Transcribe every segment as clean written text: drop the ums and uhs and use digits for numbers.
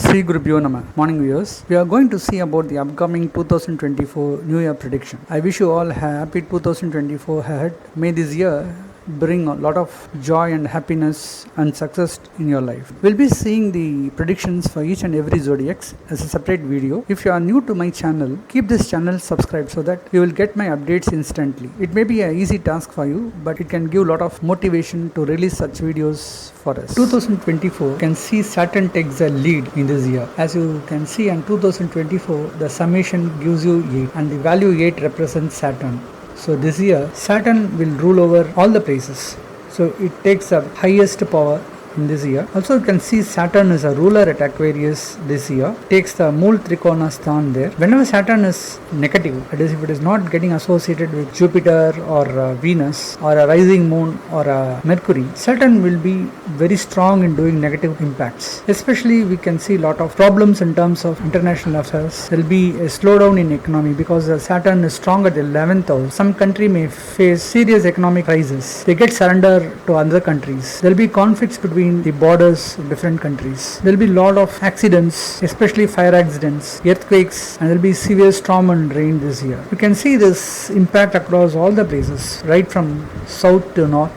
Sri Gurubhyo Nama. Morning viewers. We are going to see about the upcoming 2024 New Year prediction. I wish you all a happy 2024 ahead. May this year bring a lot of joy and happiness and success in your life. We'll be seeing the predictions for each and every zodiacs as a separate video. If you are new to my channel, keep this channel subscribed so that you will get my updates instantly. It may be an easy task for you, but it can give a lot of motivation to release such videos for us. 2024 can see Saturn takes a lead in this year. As you can see in 2024, the summation gives you 8 and the value 8 represents Saturn. So this year Saturn will rule over all the places. So it takes the highest power in this year. Also you can see Saturn is a ruler at Aquarius this year. Takes the Mool Trikona Sthan there. Whenever Saturn is negative, that is if it is not getting associated with Jupiter or Venus or a rising moon or a Mercury, Saturn will be very strong in doing negative impacts. Especially we can see a lot of problems in terms of international affairs. There will be a slowdown in economy because Saturn is strong at the 11th house. Some country may face serious economic crisis. They get surrender to other countries. There will be conflicts between the borders of different countries. There will be a lot of accidents, especially fire accidents, earthquakes, and there will be severe storm and rain this year. You can see this impact across all the places, right from south to north,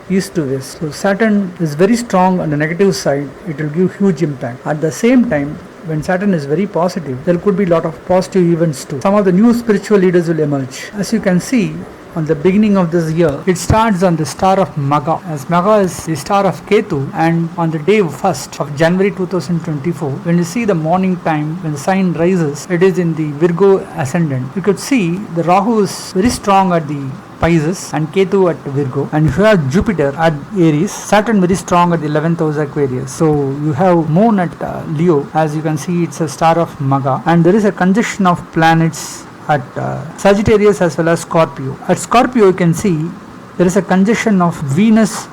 east to west. So Saturn is very strong on the negative side. It will give huge impact. At the same time, when Saturn is very positive, there could be a lot of positive events too. Some of the new spiritual leaders will emerge. As you can see, on the beginning of this year, it starts on the star of Magha, as Magha is the star of Ketu, and on the day 1st of January 2024, when you see the morning time, when the sign rises, it is in the Virgo ascendant. You could see the Rahu is very strong at the Pisces and Ketu at Virgo, and you have Jupiter at Aries, Saturn very strong at the 11th house Aquarius. So you have Moon at Leo, as you can see it's a star of Magha, and there is a conjunction of planets at Sagittarius as well as Scorpio. At Scorpio you can see there is a conjunction of Venus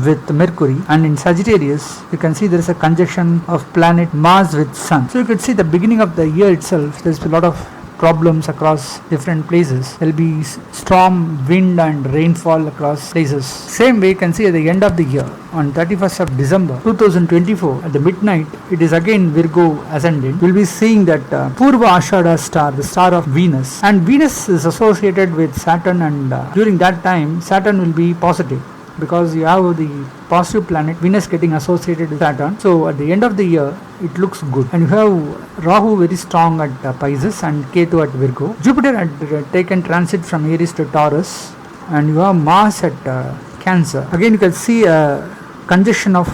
with Mercury, and in Sagittarius you can see there is a conjunction of planet Mars with Sun. So you could see the beginning of the year itself, there is a lot of problems across different places. There will be storm, wind and rainfall across places. Same way you can see at the end of the year, on 31st of December 2024 at the midnight, it is again Virgo ascendant. We will be seeing that Purva Ashada star, the star of Venus, and Venus is associated with Saturn, and during that time Saturn will be positive because you have the positive planet Venus getting associated with Saturn. So at the end of the year it looks good, and you have Rahu very strong at Pisces and Ketu at Virgo. Jupiter had taken transit from Aries to Taurus, and you have Mars at Cancer. Again you can see a conjunction of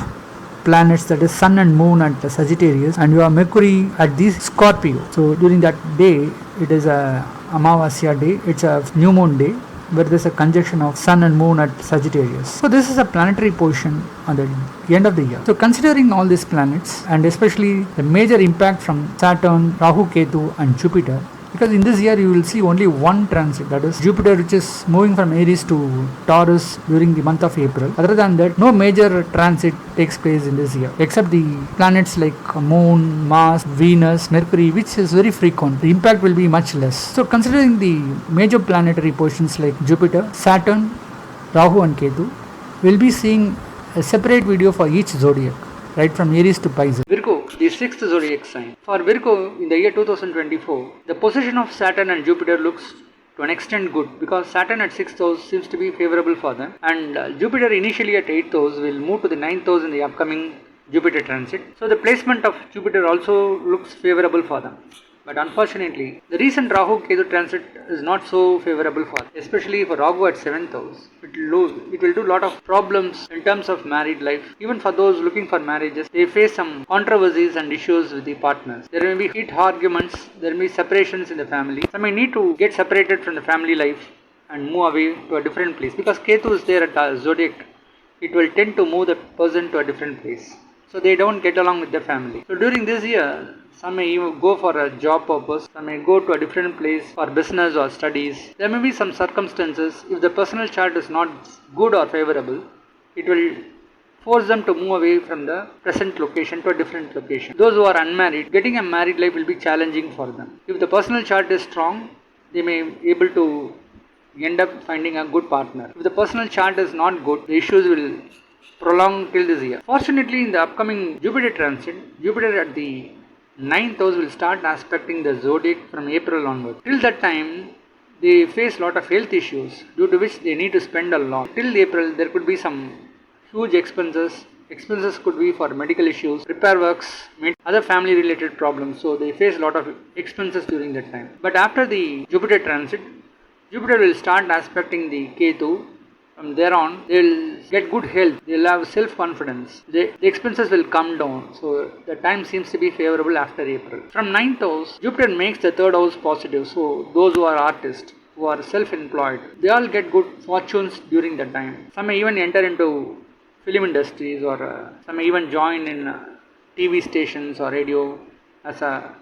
planets, that is Sun and Moon at Sagittarius, and you have Mercury at the Scorpio. So during that day it is a Amavasya day, it's a new moon day, where there is a conjunction of Sun and Moon at Sagittarius. So this is a planetary position on the end of the year. So considering all these planets, and especially the major impact from Saturn, Rahu, Ketu and Jupiter, because in this year you will see only one transit, that is Jupiter, which is moving from Aries to Taurus during the month of April. Other than that, no major transit takes place in this year, except the planets like Moon, Mars, Venus, Mercury, which is very frequent. The impact will be much less. So considering the major planetary positions like Jupiter, Saturn, Rahu and Ketu, we will be seeing a separate video for each zodiac, right from Aries to Pisces. Virgo, the sixth zodiac sign. For Virgo, in the year 2024, the position of Saturn and Jupiter looks to an extent good, because Saturn at 6th house seems to be favorable for them, and Jupiter initially at 8th house will move to the 9th house in the upcoming Jupiter transit. So the placement of Jupiter also looks favorable for them. But unfortunately, the recent Rahu Ketu transit is not so favorable for them, especially for Rahu at 7th house. It will do a lot of problems in terms of married life. Even for those looking for marriages, they face some controversies and issues with the partners. There may be heat arguments, there may be separations in the family. Some may need to get separated from the family life and move away to a different place, because Ketu is there at the zodiac. It will tend to move the person to a different place, so they don't get along with the family. So during this year, some may even go for a job purpose, some may go to a different place for business or studies. There may be some circumstances, if the personal chart is not good or favorable, it will force them to move away from the present location to a different location. Those who are unmarried, getting a married life will be challenging for them. If the personal chart is strong, they may be able to end up finding a good partner. If the personal chart is not good, the issues will prolong till this year. Fortunately, in the upcoming Jupiter transit, Jupiter at the ninth house will start aspecting the zodiac from April onward. Till that time, they face a lot of health issues due to which they need to spend a lot. Till April, there could be some huge expenses. Expenses could be for medical issues, repair works, other family related problems. So they face a lot of expenses during that time. But after the Jupiter transit, Jupiter will start aspecting the Ketu. From there on, they will get good health, they will have self-confidence, the expenses will come down. So the time seems to be favorable after April. From ninth house, Jupiter makes the third house positive. So those who are artists, who are self-employed, they all get good fortunes during that time. Some may even enter into film industries, or some may even join in TV stations or radio as a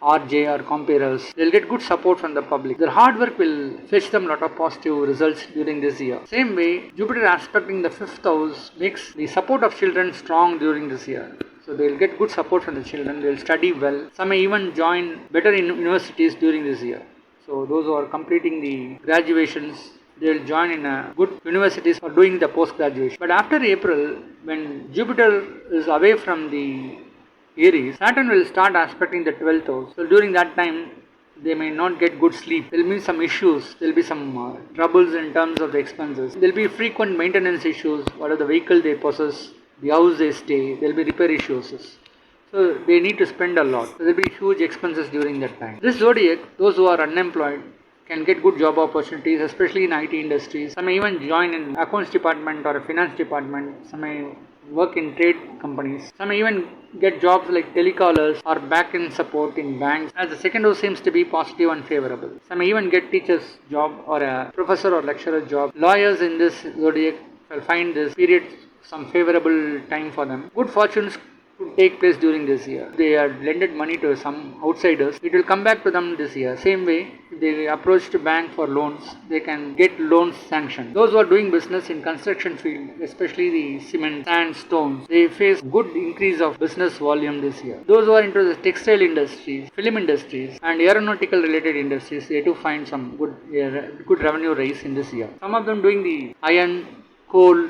RJ or comparers. They'll get good support from the public. Their hard work will fetch them a lot of positive results during this year. Same way, Jupiter aspecting the 5th house makes the support of children strong during this year. So they'll get good support from the children, they'll study well. Some may even join better universities during this year. So those who are completing the graduations, they will join in good universities for doing the post-graduation. But after April, when Jupiter is away from the Aries, Saturn will start aspecting the 12th house. So during that time, they may not get good sleep. There will be some issues. There will be some troubles in terms of the expenses. There will be frequent maintenance issues. Whatever the vehicle they possess, the house they stay, there will be repair issues. So they need to spend a lot. So there will be huge expenses during that time. This zodiac, those who are unemployed, can get good job opportunities, especially in IT industries. Some may even join in accounts department or a finance department. Some may work in trade companies. Some may even get jobs like telecallers or back-end support in banks, as the second house seems to be positive and favorable. Some may even get teacher's job or a professor or lecturer job. Lawyers in this zodiac will find this period some favorable time for them. Good fortunes could take place during this year. They had lended money to some outsiders, it will come back to them this year. Same way, if they approach the bank for loans, they can get loans sanctioned. Those who are doing business in construction field, especially the cement, sand, stones, they face good increase of business volume this year. Those who are into the textile industries, film industries and aeronautical related industries, they do find some good revenue rise in this year. Some of them doing the iron, coal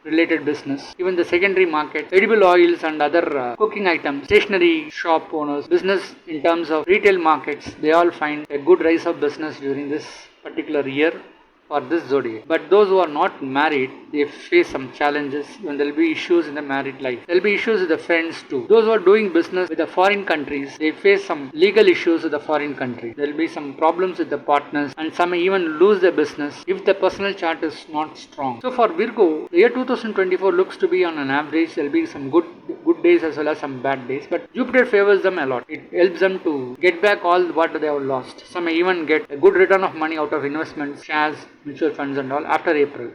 related business, even the secondary market, edible oils and other cooking items, stationery shop owners, business in terms of retail markets, they all find a good rise of business during this particular year for this zodiac. But those who are not married, they face some challenges when there will be issues in the married life. There will be issues with the friends too. Those who are doing business with the foreign countries, they face some legal issues with the foreign country. There will be some problems with the partners, and some may even lose their business if the personal chart is not strong. So for Virgo, the year 2024 looks to be on an average. There will be some good days as well as some bad days, but Jupiter favors them a lot. It helps them to get back all what they have lost. Some may even get a good return of money out of investments, shares, mutual funds and all after April.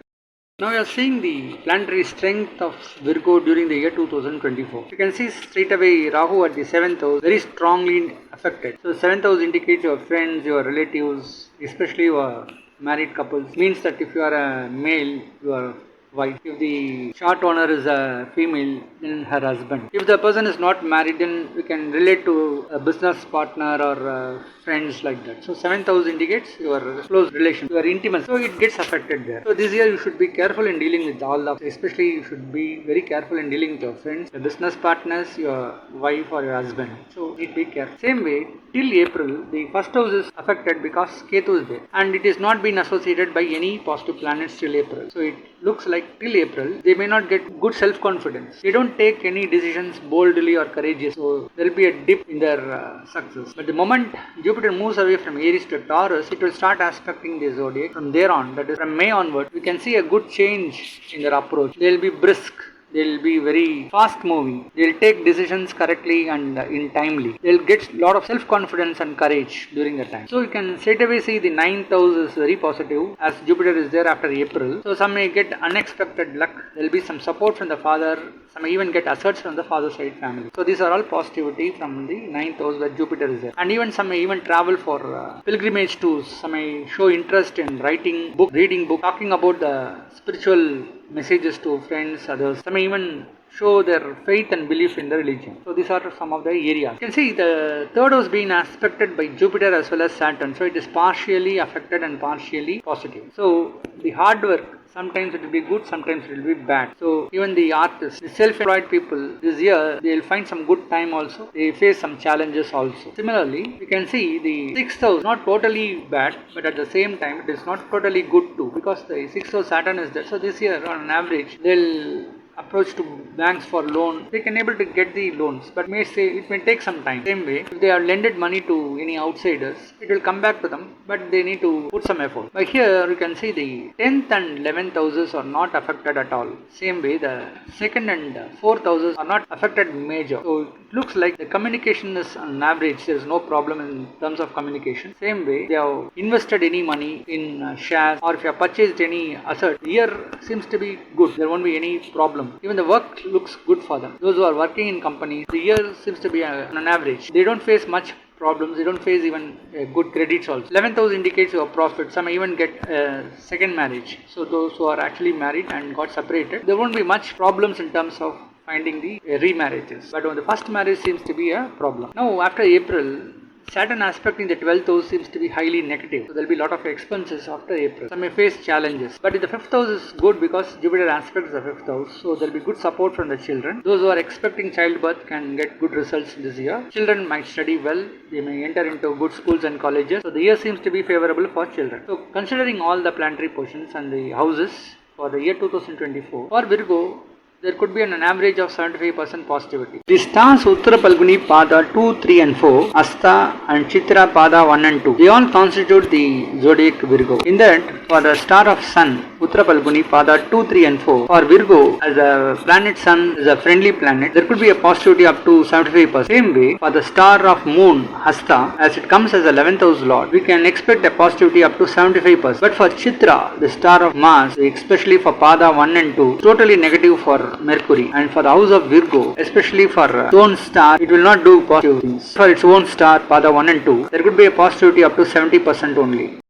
Now we are seeing the planetary strength of Virgo during the year 2024. You can see straight away Rahu at the 7th house very strongly affected. So 7th house indicates your friends, your relatives, especially your married couples. Means that if you are a male, your wife. If the chart owner is a female, then her husband. If the person is not married, then we can relate to a business partner or friends like that. So 7th house indicates your close relation, your intimacy. So it gets affected there. So this year you should be careful in dealing with all of, especially you should be very careful in dealing with your friends, your business partners, your wife or your husband. So need to be careful. Same way, till April, the first house is affected because Ketu is there. And it is not been associated by any positive planets till April. So it looks like till April, they may not get good self-confidence. They don't take any decisions boldly or courageous. So there will be a dip in their success. But the moment Jupiter moves away from Aries to Taurus, it will start aspecting the zodiac. From there on, that is from May onward, we can see a good change in their approach. They will be brisk. They will be very fast moving. They will take decisions correctly and in timely. They will get a lot of self-confidence and courage during the time. So you can straight away see the 9th house is very positive as Jupiter is there after April. So some may get unexpected luck. There will be some support from the father. Some may even get asserts from the father side family. So these are all positivity from the 9th house where Jupiter is there. And even some may even travel for pilgrimage tours. Some may show interest in writing book, reading book, talking about the spiritual messages to friends, others. Some may even show their faith and belief in the religion. So these are some of the areas. You can see the third house being aspected by Jupiter as well as Saturn. So it is partially affected and partially positive. So the hard work, Sometimes it will be good, sometimes it will be bad. So even the artists, the self-employed people, this year they will find some good time also. They face some challenges also. Similarly, we can see the 6th house not totally bad, but at the same time it is not totally good too, because the 6th house Saturn is there. So this year on an average they'll approach to banks for loan. They can able to get the loans, but it may take some time. Same way, if they have lended money to any outsiders, it will come back to them, but they need to put some effort. But here you can see the 10th and 11th houses are not affected at all. Same way, the 2nd and 4th houses are not affected major. So it looks like the communication is on average, there is no problem in terms of communication. Same way, they have invested any money in shares, or if you have purchased any asset, the year seems to be good. There won't be any problem. Even the work looks good for them. Those who are working in companies, the year seems to be on an average. They don't face much problems. They don't face even good credits also. 11th house indicates your profit. Some may even get a second marriage. So those who are actually married and got separated, there won't be much problems in terms of finding the remarriages. But when the first marriage seems to be a problem. Now after April, Saturn aspect in the 12th house seems to be highly negative. So there will be a lot of expenses after April. Some may face challenges. But in the 5th house is good because Jupiter aspects the 5th house. So there will be good support from the children. Those who are expecting childbirth can get good results this year. Children might study well. They may enter into good schools and colleges. So the year seems to be favorable for children. So considering all the planetary positions and the houses for the year 2024, for Virgo, there could be an average of 75% positivity. The stars Uttara Palguni Pada 2, 3 and 4, Asta and Chitra Pada 1 and 2, they all constitute the zodiac Virgo. In that, for the star of Sun, Uttara Palguni Pada 2, 3 and 4, for Virgo, as a planet Sun is a friendly planet, there could be a positivity up to 75%. Same way, for the star of Moon, Hasta, as it comes as 11th house lord, we can expect a positivity up to 75%. But for Chitra, the star of Mars, especially for Pada 1 and 2, totally negative for Mercury. And for the house of Virgo, especially for its own star, it will not do positive things. For its own star, Pada 1 and 2, there could be a positivity up to 70% only.